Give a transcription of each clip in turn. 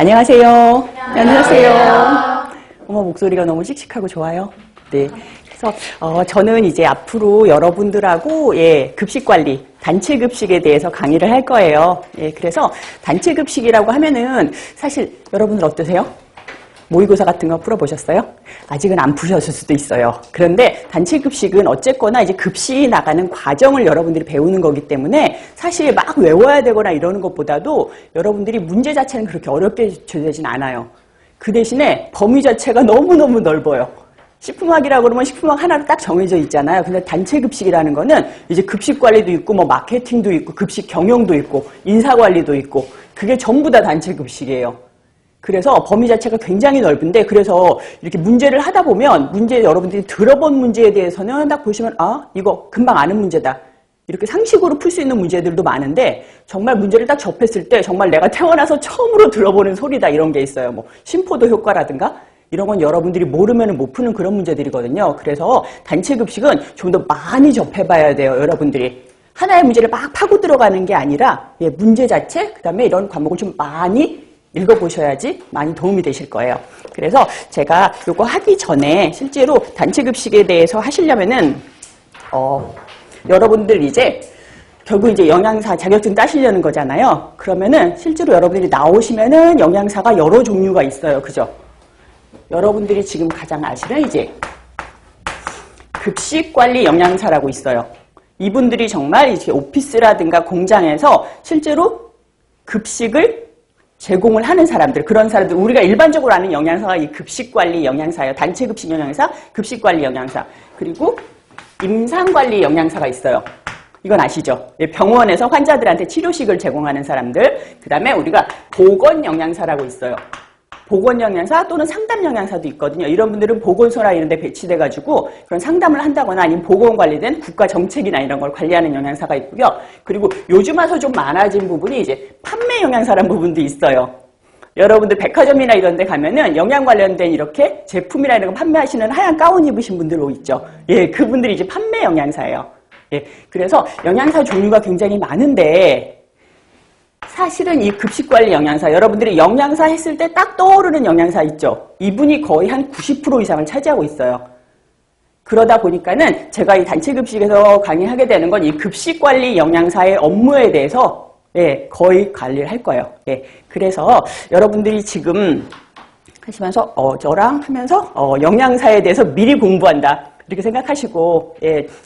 안녕하세요. 안녕하세요. 어머, 목소리가 너무 씩씩하고 좋아요. 네. 그래서 저는 이제 앞으로 여러분들하고 급식 관리, 단체 급식에 대해서 강의를 할 거예요. 그래서 단체 급식이라고 하면은 사실 여러분들 어떠세요? 모의고사 같은 거 풀어보셨어요? 아직은 안 푸셨을 수도 있어요. 그런데 단체 급식은 어쨌거나 이제 급식이 나가는 과정을 여러분들이 배우는 거기 때문에 사실 막 외워야 되거나 이러는 것보다도 여러분들이 문제 자체는 그렇게 어렵게 되진 않아요. 그 대신에 범위 자체가 너무너무 넓어요. 식품학이라고 그러면 식품학 하나로 딱 정해져 있잖아요. 근데 단체 급식이라는 거는 이제 급식 관리도 있고 뭐 마케팅도 있고 급식 경영도 있고 인사 관리도 있고 그게 전부 다 단체 급식이에요. 그래서 범위 자체가 굉장히 넓은데 그래서 이렇게 문제를 하다 보면 여러분들이 들어본 문제에 대해서는 딱 보시면 이거 금방 아는 문제다. 이렇게 상식으로 풀 수 있는 문제들도 많은데 정말 문제를 딱 접했을 때 정말 내가 태어나서 처음으로 들어보는 소리다 이런 게 있어요. 뭐 심포도 효과라든가 이런 건 여러분들이 모르면 못 푸는 그런 문제들이거든요. 그래서 단체 급식은 좀 더 많이 접해봐야 돼요. 여러분들이. 하나의 문제를 막 파고 들어가는 게 아니라 문제 자체 그다음에 이런 과목을 좀 많이 읽어보셔야지 많이 도움이 되실 거예요. 그래서 제가 이거 하기 전에 실제로 단체 급식에 대해서 하시려면은 여러분들 이제 결국 이제 영양사 자격증 따시려는 거잖아요. 그러면은 실제로 여러분들이 나오시면은 영양사가 여러 종류가 있어요. 그죠? 여러분들이 지금 가장 아시는 이제 급식관리 영양사라고 있어요. 이분들이 정말 이제 오피스라든가 공장에서 실제로 급식을 제공을 하는 사람들, 그런 사람들, 우리가 일반적으로 아는 영양사가 이 급식관리 영양사예요. 단체 급식 영양사, 급식관리 영양사. 그리고 임상관리 영양사가 있어요. 이건 아시죠? 병원에서 환자들한테 치료식을 제공하는 사람들. 그 다음에 우리가 보건 영양사라고 있어요. 보건 영양사 또는 상담 영양사도 있거든요. 이런 분들은 보건소나 이런 데 배치돼가지고 그런 상담을 한다거나 아니면 보건 관리된 국가 정책이나 이런 걸 관리하는 영양사가 있고요. 그리고 요즘 와서 좀 많아진 부분이 이제 판매 영양사라는 부분도 있어요. 여러분들 백화점이나 이런 데 가면은 영양 관련된 이렇게 제품이나 이런 거 판매하시는 하얀 가운 입으신 분들 있죠. 그분들이 이제 판매 영양사예요. 그래서 영양사 종류가 굉장히 많은데 사실은 이 급식관리 영양사, 여러분들이 영양사 했을 때 딱 떠오르는 영양사 있죠? 이분이 거의 한 90% 이상을 차지하고 있어요. 그러다 보니까는 제가 이 단체 급식에서 강의하게 되는 건 이 급식관리 영양사의 업무에 대해서 거의 관리를 할 거예요. 그래서 여러분들이 지금 하시면서 저랑 하면서 영양사에 대해서 미리 공부한다. 이렇게 생각하시고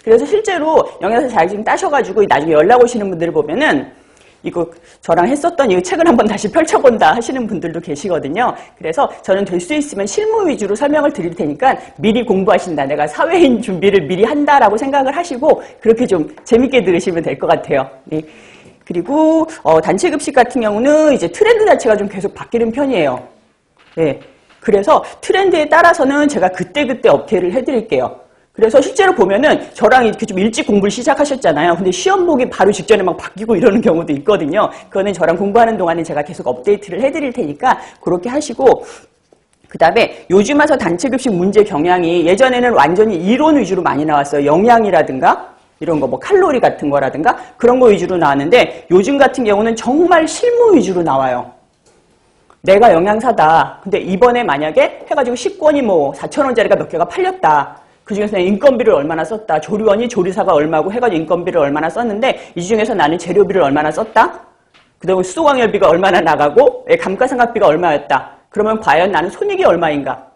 그래서 실제로 영양사 자격증 따셔가지고 나중에 연락 오시는 분들을 보면은 이거 저랑 했었던 이 책을 한번 다시 펼쳐본다 하시는 분들도 계시거든요. 그래서 저는 될 수 있으면 실무 위주로 설명을 드릴 테니까 미리 공부하신다. 내가 사회인 준비를 미리 한다라고 생각을 하시고 그렇게 좀 재밌게 들으시면 될 것 같아요. 그리고 단체 급식 같은 경우는 이제 트렌드 자체가 좀 계속 바뀌는 편이에요. 그래서 트렌드에 따라서는 제가 그때그때 업데이트를 해드릴게요. 그래서 실제로 보면은 저랑 이렇게 좀 일찍 공부를 시작하셨잖아요. 근데 시험 보기 바로 직전에 막 바뀌고 이러는 경우도 있거든요. 그거는 저랑 공부하는 동안에 제가 계속 업데이트를 해드릴 테니까 그렇게 하시고 그 다음에 요즘 와서 단체 급식 문제 경향이 예전에는 완전히 이론 위주로 많이 나왔어요. 영양이라든가 이런 거 뭐 칼로리 같은 거라든가 그런 거 위주로 나왔는데 요즘 같은 경우는 정말 실무 위주로 나와요. 내가 영양사다. 근데 이번에 만약에 해가지고 식권이 뭐 4,000원짜리가 몇 개가 팔렸다. 그 중에서 인건비를 얼마나 썼다. 조리원이 조리사가 얼마고 해가지고 인건비를 얼마나 썼는데 이 중에서 나는 재료비를 얼마나 썼다. 그 다음에 수소광열비가 얼마나 나가고 감가상각비가 얼마였다. 그러면 과연 나는 손익이 얼마인가?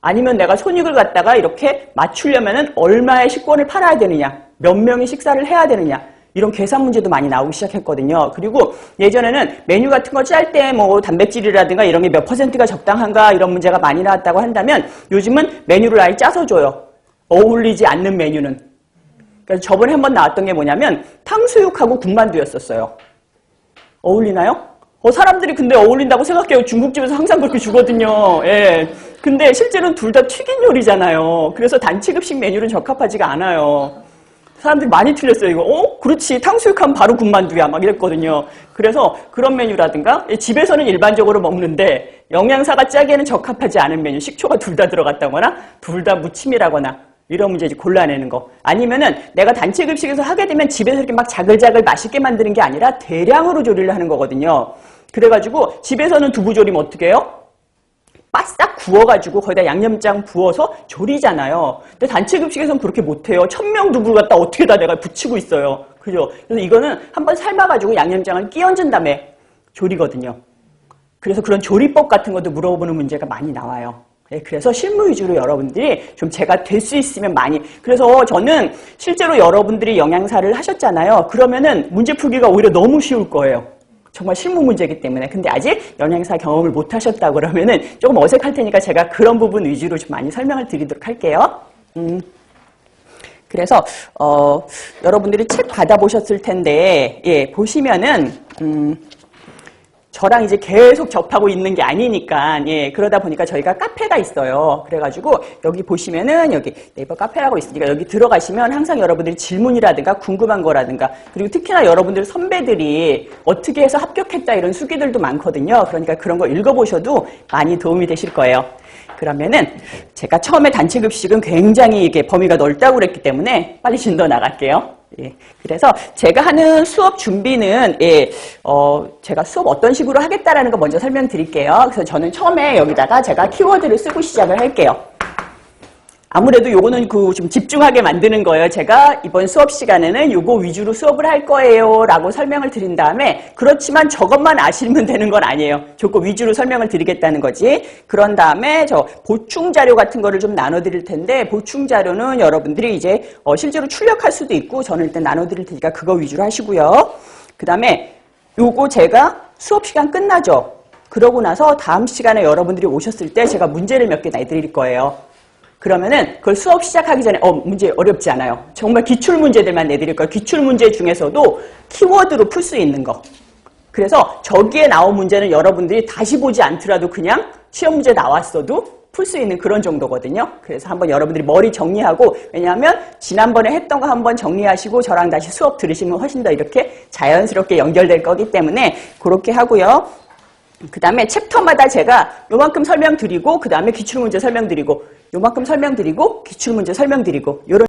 아니면 내가 손익을 갖다가 이렇게 맞추려면은 얼마의 식권을 팔아야 되느냐? 몇 명이 식사를 해야 되느냐? 이런 계산 문제도 많이 나오기 시작했거든요. 그리고 예전에는 메뉴 같은 거 짤 때 뭐 단백질이라든가 이런 게 몇 퍼센트가 적당한가 이런 문제가 많이 나왔다고 한다면 요즘은 메뉴를 아예 짜서 줘요. 어울리지 않는 메뉴는. 그래서 저번에 한번 나왔던 게 뭐냐면 탕수육하고 군만두였었어요. 어울리나요? 사람들이 근데 어울린다고 생각해요. 중국집에서 항상 그렇게 주거든요. 근데 실제로는 둘 다 튀긴 요리잖아요. 그래서 단체 급식 메뉴는 적합하지가 않아요. 사람들이 많이 틀렸어요. 이거 그렇지. 탕수육하면 바로 군만두야. 막 이랬거든요. 그래서 그런 메뉴라든가 집에서는 일반적으로 먹는데 영양사가 짜기에는 적합하지 않은 메뉴. 식초가 둘 다 들어갔다거나 둘 다 무침이라거나 이런 문제 이제 골라내는 거. 아니면은 내가 단체 급식에서 하게 되면 집에서 이렇게 막 자글자글 맛있게 만드는 게 아니라 대량으로 조리를 하는 거거든요. 그래가지고 집에서는 두부 조리면 어떻게 해요? 바싹 구워가지고 거기다 양념장 부어서 조리잖아요. 근데 단체 급식에서는 그렇게 못해요. 1000명 두부를 갖다 어떻게 다 내가 붙이고 있어요. 그죠? 그래서 이거는 한번 삶아가지고 양념장을 끼얹은 다음에 조리거든요. 그래서 그런 조리법 같은 것도 물어보는 문제가 많이 나와요. 네, 그래서 실무 위주로 여러분들이 좀 제가 될 수 있으면 많이. 그래서 저는 실제로 여러분들이 영양사를 하셨잖아요. 그러면은 문제 풀기가 오히려 너무 쉬울 거예요. 정말 실무 문제이기 때문에. 근데 아직 영양사 경험을 못 하셨다 그러면은 조금 어색할 테니까 제가 그런 부분 위주로 좀 많이 설명을 드리도록 할게요. 그래서 여러분들이 책 받아보셨을 텐데, 예, 보시면은 저랑 이제 계속 접하고 있는 게 아니니까, 예, 그러다 보니까 저희가 카페가 있어요. 그래가지고 여기 보시면은 여기 네이버 카페라고 있으니까 여기 들어가시면 항상 여러분들이 질문이라든가 궁금한 거라든가, 그리고 특히나 여러분들 선배들이 어떻게 해서 합격했다 이런 수기들도 많거든요. 그러니까 그런 거 읽어보셔도 많이 도움이 되실 거예요. 그러면은 제가 처음에 단체 급식은 굉장히 이게 범위가 넓다고 그랬기 때문에 빨리 진도 나갈게요. 예, 그래서 제가 하는 수업 준비는, 예, 제가 수업 어떤 식으로 하겠다라는 거 먼저 설명드릴게요. 그래서 저는 처음에 여기다가 제가 키워드를 쓰고 시작을 할게요. 아무래도 요거는 좀 집중하게 만드는 거예요. 제가 이번 수업 시간에는 요거 위주로 수업을 할 거예요 라고 설명을 드린 다음에, 그렇지만 저것만 아시면 되는 건 아니에요. 저거 위주로 설명을 드리겠다는 거지. 그런 다음에 저 보충 자료 같은 거를 좀 나눠 드릴 텐데, 보충 자료는 여러분들이 이제 실제로 출력할 수도 있고, 저는 일단 나눠 드릴 테니까 그거 위주로 하시고요. 그 다음에 요거 제가 수업 시간 끝나죠. 그러고 나서 다음 시간에 여러분들이 오셨을 때 제가 문제를 몇 개 내드릴 거예요. 그러면은 그걸 수업 시작하기 전에 문제 어렵지 않아요. 정말 기출 문제들만 내드릴 거예요. 기출 문제 중에서도 키워드로 풀 수 있는 거. 그래서 저기에 나온 문제는 여러분들이 다시 보지 않더라도 그냥 시험 문제 나왔어도 풀 수 있는 그런 정도거든요. 그래서 한번 여러분들이 머리 정리하고, 왜냐하면 지난번에 했던 거 한번 정리하시고 저랑 다시 수업 들으시면 훨씬 더 이렇게 자연스럽게 연결될 거기 때문에 그렇게 하고요. 그 다음에 챕터마다 제가 요만큼 설명드리고, 그 다음에 기출문제 설명드리고, 요만큼 설명드리고, 기출문제 설명드리고, 요런